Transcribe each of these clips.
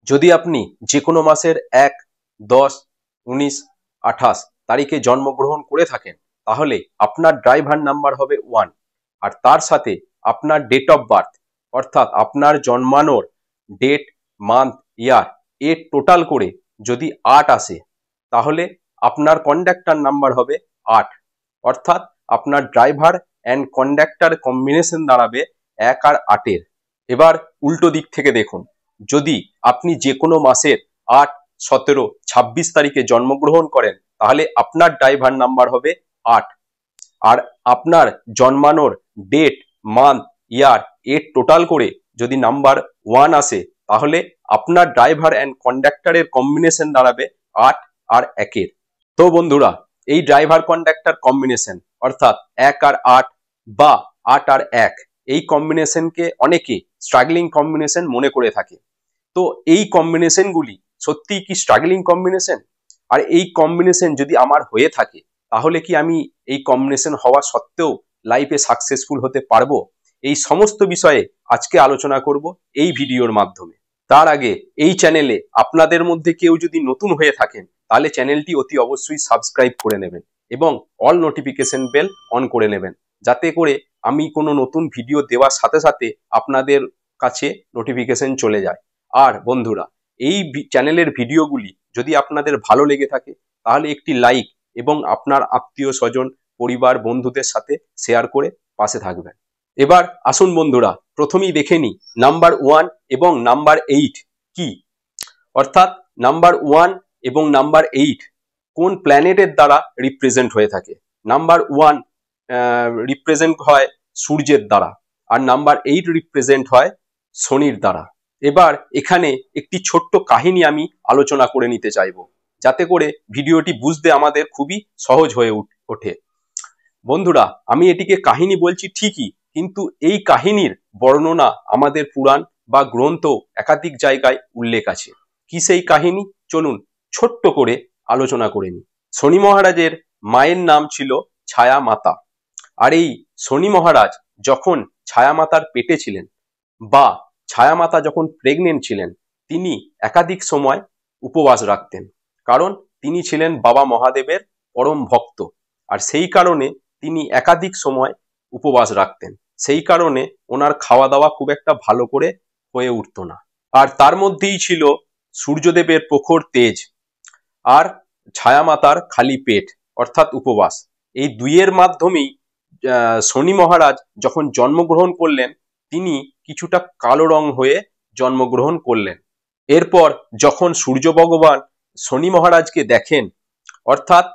যদি আপনি যে কোনো মাসের 1, 10, 19, 28 তারিখে জন্মগ্রহণ করে থাকেন তাহলে আপনার ড্রাইভার নাম্বার হবে 1 আর তার সাথে আপনার ডেট অফ বার্থ অর্থাৎ আপনার জন্মানোর ডেট, মান্থ, ইয়ার এর টোটাল করে যদি 8 আসে তাহলে আপনার কন্ডাক্টর নাম্বার হবে 8 অর্থাৎ আপনার ড্রাইভার অ্যান্ড কন্ডাক্টর কম্বিনেশন দাঁড়াবে 1 আর 8 এর। এবার উল্টো দিক থেকে দেখুন, যদি আপনি যে কোনো মাসের 8, 17, 26 তারিখে জন্মগ্রহণ করেন তাহলে আপনার ড্রাইভার নাম্বার হবে 8 আর আপনার জন্মানোর ডেট, মান্থ, ইয়ার এর টোটাল করে যদি নাম্বার 1 আসে তাহলে আপনার ড্রাইভার অ্যান্ড কন্ডাক্টরের কম্বিনেশন দাঁড়াবে 8 আর 1 এর। তো বন্ধুরা, এই ড্রাইভার কন্ডাক্টর কম্বিনেশন অর্থাৎ 1 আর 8 বা 8 আর 1 এই কম্বিনেশনকে অনেকে স্ট্রাগলিং কম্বিনেশন মনে করে থাকে। তো এই কম্বিনেশনগুলি সত্যিই কি স্ট্রাগলিং কম্বিনেশন? আর এই কম্বিনেশন যদি আমার হয়ে থাকে তাহলে কি আমি এই কম্বিনেশন হওয়া সত্ত্বেও লাইফে সাকসেসফুল হতে পারবো? এই সমস্ত বিষয়ে আজকে আলোচনা করব এই ভিডিওর মাধ্যমে। তার আগে এই চ্যানেলে আপনাদের মধ্যে কেউ যদি নতুন হয়ে থাকেন তাহলে চ্যানেলটি অতি অবশ্যই সাবস্ক্রাইব করে নেবেন এবং অল নোটিফিকেশন বেল অন করে নেবেন, যাতে করে আমি কোনো নতুন ভিডিও দেওয়ার সাথে সাথে আপনাদের কাছে নোটিফিকেশন চলে যায়। আর বন্ধুরা, এই চ্যানেলের ভিডিওগুলি যদি আপনাদের ভালো লেগে থাকে তাহলে একটি লাইক এবং আপনার আত্মীয় স্বজন, পরিবার, বন্ধুদের সাথে শেয়ার করে পাশে থাকবেন। এবার আসুন বন্ধুরা, প্রথমেই দেখে নিই নাম্বার 1 এবং নাম্বার 8 কি, অর্থাৎ নাম্বার 1 এবং নাম্বার 8 কোন প্ল্যানেটের দ্বারা রিপ্রেজেন্ট হয়ে থাকে। নাম্বার 1 রিপ্রেজেন্ট হয় সূর্যের দ্বারা আর নাম্বার 8 রিপ্রেজেন্ট হয় শনির দ্বারা। এবার এখানে একটি ছোট্ট কাহিনী আমি আলোচনা করে নিতে চাইবো, যাতে করে ভিডিওটি বুঝতে আমাদের খুবই সহজ হয়ে ওঠে। বন্ধুরা, আমি এটিকে কাহিনী বলছি ঠিকই, কিন্তু এই কাহিনীর বর্ণনা আমাদের পুরাণ বা গ্রন্থ একাধিক জায়গায় উল্লেখ আছে। কি সেই কাহিনী? চলুন ছোট্ট করে আলোচনা করে নিই। শনি মহারাজের মায়ের নাম ছিল ছায়া মাতা। আর এই শনি মহারাজ যখন ছায়া মাতার পেটে ছিলেন বা ছায়া মাতা যখন প্রেগনেন্ট ছিলেন, তিনি একাধিক সময় উপবাস রাখতেন, কারণ তিনি ছিলেন বাবা মহাদেবের পরম ভক্ত। আর সেই কারণে তিনি একাধিক সময় উপবাস রাখতেন, সেই কারণে ওনার খাওয়া দাওয়া খুব একটা ভালো করে হয়ে উঠতো না। আর তার মধ্যেই ছিল সূর্যদেবের প্রখর তেজ আর ছায়া মাতার খালি পেট অর্থাৎ উপবাস। এই দুইয়ের মাধ্যমেই শনি মহারাজ যখন জন্মগ্রহণ করলেন তিনি কিছুটা কালো রং হয়ে জন্মগ্রহণ করলেন। এরপর যখন সূর্য ভগবান শনি মহারাজকে দেখেন, অর্থাৎ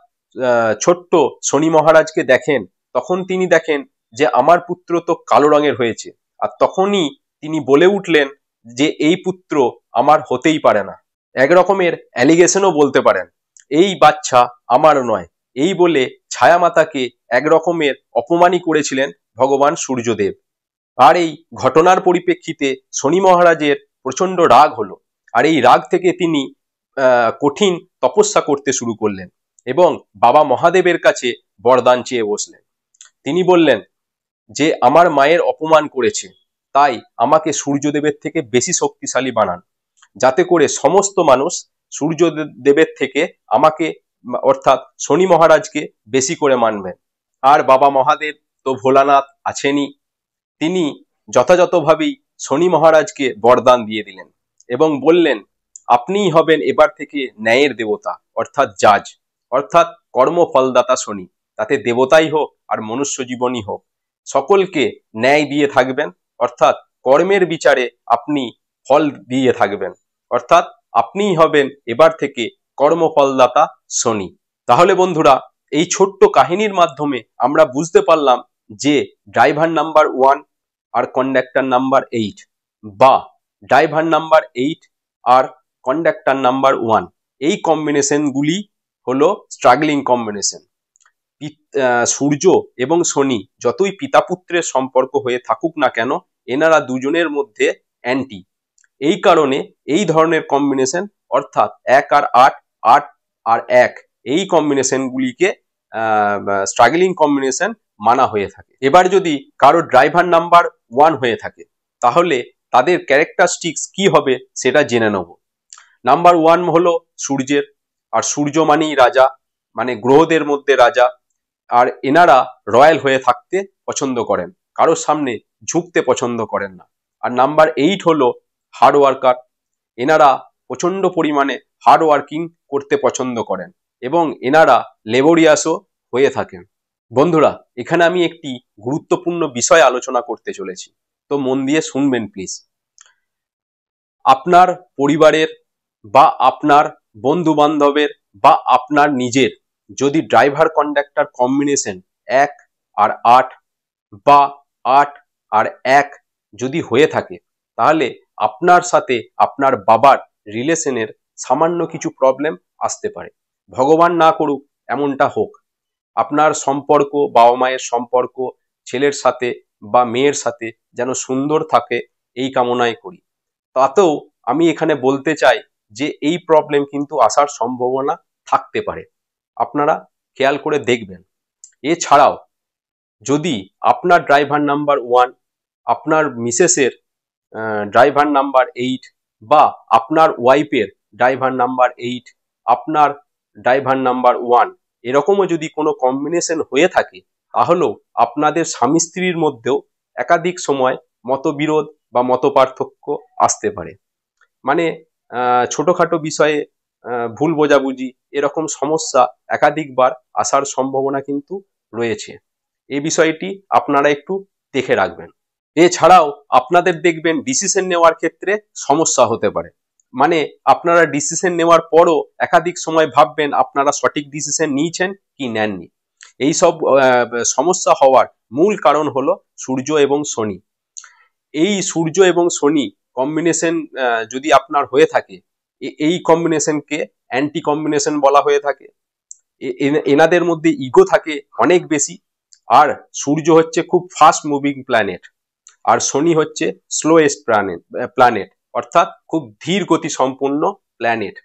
ছোট্ট শনি মহারাজকে দেখেন, তখন তিনি দেখেন যে আমার পুত্র তো কালো রঙের হয়েছে। আর তখনই তিনি বলে উঠলেন যে এই পুত্র আমার হতেই পারে না। এক রকমের অ্যালিগেশনও বলতে পারেন, এই বাচ্চা আমার নয়। এই বলে ছায়া মাতাকে এক রকমের অপমানই করেছিলেন ভগবান সূর্যদেব। আর এই ঘটনার পরিপ্রেক্ষিতে শনি মহারাজের প্রচন্ড রাগ হলো। আর এই রাগ থেকে তিনি কঠিন তপস্যা করতে শুরু করলেন এবং বাবা মহাদেবের কাছে বরদান চেয়ে বসলেন। তিনি বললেন যে আমার মায়ের অপমান করেছে, তাই আমাকে সূর্যদেবের থেকে বেশি শক্তিশালী বানান, যাতে করে সমস্ত মানুষ সূর্যদেবের থেকে আমাকে অর্থাৎ শনি মহারাজকে বেশি করে মানবেন। আর বাবা মহাদেব তো ভোলানাথ আছেনই, তিনি যথাযথভাবেই শনি মহারাজকে বরদান দিয়ে দিলেন এবং বললেন আপনিই হবেন এবার থেকে ন্যায়ের দেবতা অর্থাৎ জাজ, অর্থাৎ কর্মফলদাতা শনি। তাতে দেবতাই হোক আর মনুষ্য জীবনই হোক, সকলকে ন্যায় দিয়ে থাকবেন, অর্থাৎ কর্মের বিচারে আপনি ফল দিয়ে থাকবেন, অর্থাৎ আপনিই হবেন এবার থেকে কর্মফলদাতা শনি। তাহলে বন্ধুরা, এই ছোট্ট কাহিনীর মাধ্যমে আমরা বুঝতে পারলাম যে ড্রাইভার নাম্বার 1 আর কন্ডাক্টর নাম্বার 8 বা ড্রাইভার নাম্বার 8 আর কন্ডাক্টর নাম্বার 1 এই কম্বিনেশনগুলি হলো স্ট্রাগলিং কম্বিনেশন। সূর্য এবং শনি যতই পিতা পুত্রের সম্পর্ক হয়ে থাকুক না কেন, এনারা দুজনের মধ্যে অ্যান্টি। এই কারণে এই ধরনের কম্বিনেশন অর্থাৎ 1 আর 8, 8 আর 1 এই কম্বিনেশনগুলিকে স্ট্রাগলিং কম্বিনেশন মানা হয়ে থাকে। এবার যদি কারো ড্রাইভার নাম্বার 1 হয়ে থাকে তাহলে তাদের ক্যারেক্টারিস্টিক্স কি হবে সেটা জেনে নেব। নাম্বার 1 হলো সূর্যের, আর সূর্য মানেই রাজা, মানে গ্রহদের মধ্যে রাজা। আর এনারা রয়্যাল হয়ে থাকতে পছন্দ করেন, কারোর সামনে ঝুঁকতে পছন্দ করেন না। আর নাম্বার 8 হলো হার্ড ওয়ার্কার। এনারা প্রচন্ড পরিমাণে হার্ড ওয়ার্কিং করতে পছন্দ করেন এবং এনারা লেবোরিয়াসও হয়ে থাকেন। বন্ধুরা, এখানে আমি একটি গুরুত্বপূর্ণ বিষয় আলোচনা করতে চলেছি, তো মন দিয়ে শুনবেন প্লিজ। আপনার পরিবারের বা আপনার বন্ধু বান্ধবের বা আপনার নিজের যদি ড্রাইভার কন্ডাক্টর কম্বিনেশন 1 আর 8 বা 8 আর 1 যদি হয়ে থাকে তাহলে আপনার সাথে আপনার বাবার রিলেশনের সামান্য কিছু প্রবলেম আসতে পারে। ভগবান না করুক এমনটা হোক। আপনার সম্পর্ক, বাবা মায়ের সম্পর্ক ছেলের সাথে বা মেয়ের সাথে যেন সুন্দর থাকে এই কামনাই করি। তাতেও আমি এখানে বলতে চাই যে এই প্রবলেম কিন্তু আসার সম্ভাবনা থাকতে পারে, আপনারা খেয়াল করে দেখবেন। এছাড়াও যদি আপনার ড্রাইভার নাম্বার 1, আপনার মিসেসের ড্রাইভার নাম্বার 8 বা আপনার ওয়াইফের ড্রাইভার নাম্বার 8, আপনার ড্রাইভার নাম্বার 1 এরকমও যদি কোনো কম্বিনেশন হয়ে থাকে তাহলেও আপনাদের স্বামী স্ত্রীর মধ্যেও একাধিক সময় মতবিরোধ বা মতপার্থক্য আসতে পারে। মানে ছোটখাটো বিষয়ে ভুল বোঝাবুঝি এরকম সমস্যা একাধিকবার আসার সম্ভাবনা কিন্তু রয়েছে। এই বিষয়টি আপনারা একটু দেখে রাখবেন। এছাড়াও আপনাদের দেখবেন ডিসিশন নেওয়ার ক্ষেত্রে সমস্যা হতে পারে। মানে আপনারা ডিসিশন নেওয়ার পরও একাধিক সময় ভাববেন আপনারা সঠিক ডিসিশন নিয়েছেন কি নেননি। এইসব সমস্যা হওয়ার মূল কারণ হলো সূর্য এবং শনি। এই সূর্য এবং শনি কম্বিনেশন যদি আপনার হয়ে থাকে, এই কম্বিনেশনকে অ্যান্টি কম্বিনেশন বলা হয়ে থাকে। এনাদের মধ্যে ইগো থাকে অনেক বেশি। আর সূর্য হচ্ছে খুব ফাস্ট মুভিং প্ল্যানেট, আর শনি হচ্ছে স্লোয়েস্ট প্ল্যানেট, অর্থাৎ খুব ধীর গতি সম্পন্ন প্ল্যানেট।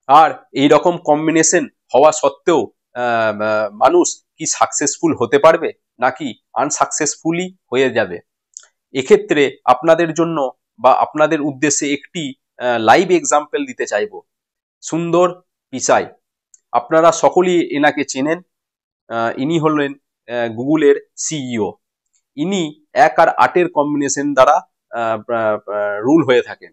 আর এই রকম কম্বিনেশন হওয়া সত্ত্বেও মানুষ কি সাকসেসফুল হতে পারবে নাকি আনসাকসেসফুলি হয়ে যাবে? এক্ষেত্রে আপনাদের জন্য বা আপনাদের উদ্দেশ্যে একটি লাইভ এক্সাম্পল দিতে চাইব। সুন্দর পিচাই, আপনারা সকলেই এনাকে চেনেন। ইনি হলেন গুগলের সিইও। ইনি 1 আর 8 কম্বিনেশন দ্বারা রুল হয়ে থাকেন।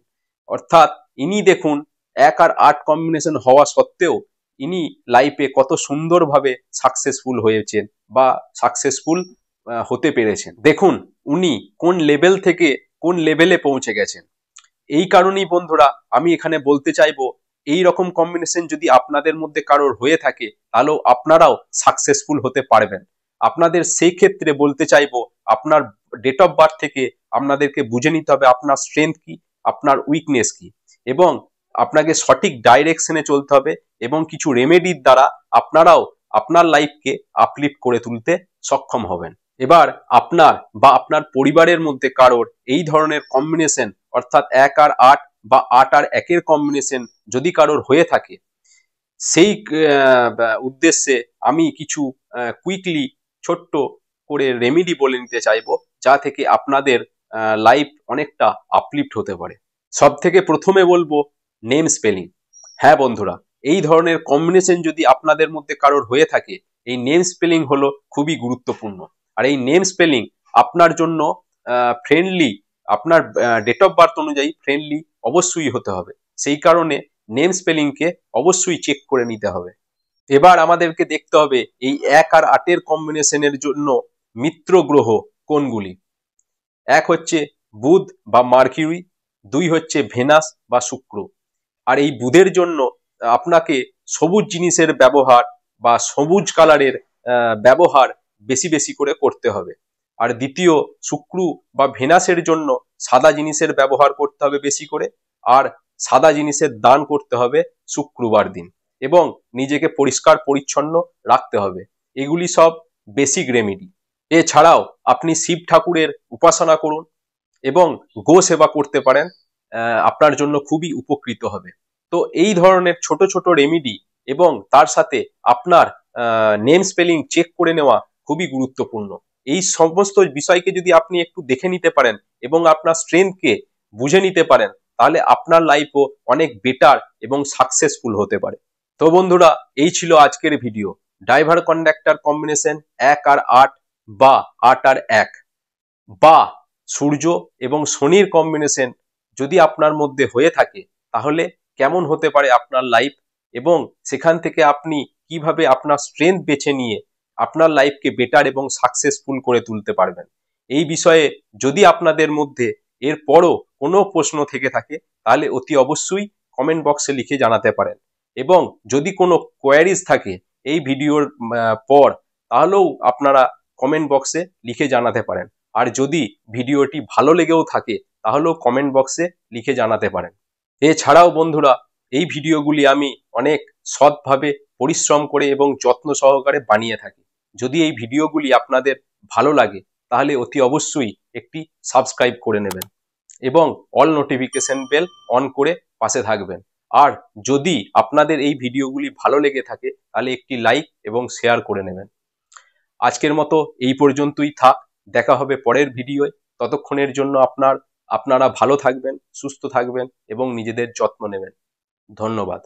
অর্থাৎ ইনি দেখুন 1 আর 8 কম্বিনেশন হওয়া সত্ত্বেও ইনি লাইফে কত সুন্দরভাবে সাকসেসফুল হয়েছেন বা সাকসেসফুল হতে পেরেছেন। দেখুন উনি কোন লেভেল থেকে কোন লেভেলে পৌঁছে গেছেন। এই কারণেই বন্ধুরা আমি এখানে বলতে চাইবো, এই রকম কম্বিনেশন যদি আপনাদের মধ্যে কারোর হয়ে থাকে তাহলেও আপনারাও সাকসেসফুল হতে পারবেন। আপনাদের সেই ক্ষেত্রে বলতে চাইবো, আপনার ডেট অফ বার্থ থেকে আপনাদেরকে বুঝে নিতে হবে আপনার স্ট্রেংথ কি, আপনার উইকনেস কি, এবং আপনাকে সঠিক ডাইরেকশনে চলতে হবে এবং কিছু রেমেডির দ্বারা আপনারাও আপনার লাইফকে আপলিফট করে তুলতে সক্ষম হবেন। এবার আপনার বা আপনার পরিবারের মধ্যে কারোর এই ধরনের কম্বিনেশন অর্থাৎ 1 আর 8 বা 8 আর 1 কম্বিনেশন যদি কারোর হয়ে থাকে, সেই উদ্দেশ্যে আমি কিছু কুইকলি ছোট্ট করে রেমেডি বলে নিতে চাইবো, যা থেকে আপনাদের লাইফ অনেকটা আপলিফট হতে পারে। সব থেকে প্রথমে বলবো নেম স্পেলিং। হ্যাঁ বন্ধুরা, এই ধরনের কম্বিনেশন যদি আপনাদের মধ্যে কারোর হয়ে থাকে, এই নেম স্পেলিং হলো খুবই গুরুত্বপূর্ণ। আর এই নেম স্পেলিং আপনার জন্য ফ্রেন্ডলি, আপনার ডেট অফ বার্থ অনুযায়ী ফ্রেন্ডলি অবশ্যই হতে হবে। সেই কারণে নেম স্পেলিংকে অবশ্যই চেক করে নিতে হবে। এবার আমাদেরকে দেখতে হবে এই 1 আর 8 কম্বিনেশনের জন্য মিত্র গ্রহ কোনগুলি। 1 হচ্ছে বুধ বা মার্কিউরি, 2 হচ্ছে ভেনাস বা শুক্র। আর এই বুধের জন্য আপনাকে সবুজ জিনিসের ব্যবহার বা সবুজ কালারের ব্যবহার বেশি বেশি করে করতে হবে। আর দ্বিতীয় শুক্র বা ভেনাসের জন্য সাদা জিনিসের ব্যবহার করতে হবে বেশি করে, আর সাদা জিনিসের দান করতে হবে শুক্রবার দিন, এবং নিজেকে পরিষ্কার পরিচ্ছন্ন রাখতে হবে। এগুলি সব বেসিক রেমেডি। এছাড়াও আপনি শিব ঠাকুরের উপাসনা করুন এবং গো সেবা করতে পারেন, আপনার জন্য খুবই উপকৃত হবে। তো এই ধরনের ছোট ছোট রেমেডি এবং তার সাথে আপনার নেম স্পেলিং চেক করে নেওয়া খুবই গুরুত্বপূর্ণ। এই সমস্ত বিষয়কে যদি আপনি একটু দেখে নিতে পারেন এবং আপনার স্ট্রেংথকে বুঝে নিতে পারেন, তাহলে আপনার লাইফও অনেক বেটার এবং সাকসেসফুল হতে পারে। তো বন্ধুরা, এই ছিল আজকের ভিডিও। ড্রাইভার কন্ডাক্টর কম্বিনেশন 1 আর 8 বা 8 আর 1 বা সূর্য এবং শনির কম্বিনেশন যদি আপনার মধ্যে হয়ে থাকে, তাহলে কেমন হতে পারে আপনার লাইফ, এবং সেখান থেকে আপনি কিভাবে আপনার স্ট্রেংথ বেছে নিয়ে আপনার লাইফকে বেটার এবং সাকসেসফুল করে তুলতে পারবেন। এই বিষয়ে যদি আপনাদের মধ্যে এরপরও কোনো প্রশ্ন থেকে থাকে, তাহলে অতি অবশ্যই কমেন্ট বক্সে লিখে জানাতে পারেন। এবং যদি কোনো কোয়ারিজ থাকে এই ভিডিওর পর, তাহলেও আপনারা কমেন্ট বক্সে লিখে জানাতে পারেন। আর যদি ভিডিওটি ভালো লেগেও থাকে, তাহলেও কমেন্ট বক্সে লিখে জানাতে পারেন। এছাড়াও বন্ধুরা, এই ভিডিওগুলি আমি অনেক সৎভাবে পরিশ্রম করে এবং যত্ন সহকারে বানিয়ে থাকি। যদি এই ভিডিওগুলি আপনাদের ভালো লাগে, তাহলে অতি অবশ্যই একটি সাবস্ক্রাইব করে নেবেন এবং অল নোটিফিকেশন বেল অন করে পাশে থাকবেন। আর যদি আপনাদের এই ভিডিওগুলি ভালো লেগে থাকে, তাহলে একটি লাইক এবং শেয়ার করে নেবেন। আজকের মতো এই পর্যন্তই থাক, দেখা হবে পরের ভিডিওয়। ততক্ষণের জন্য আপনারা ভালো থাকবেন, সুস্থ থাকবেন এবং নিজেদের যত্ন নেবেন। ধন্যবাদ।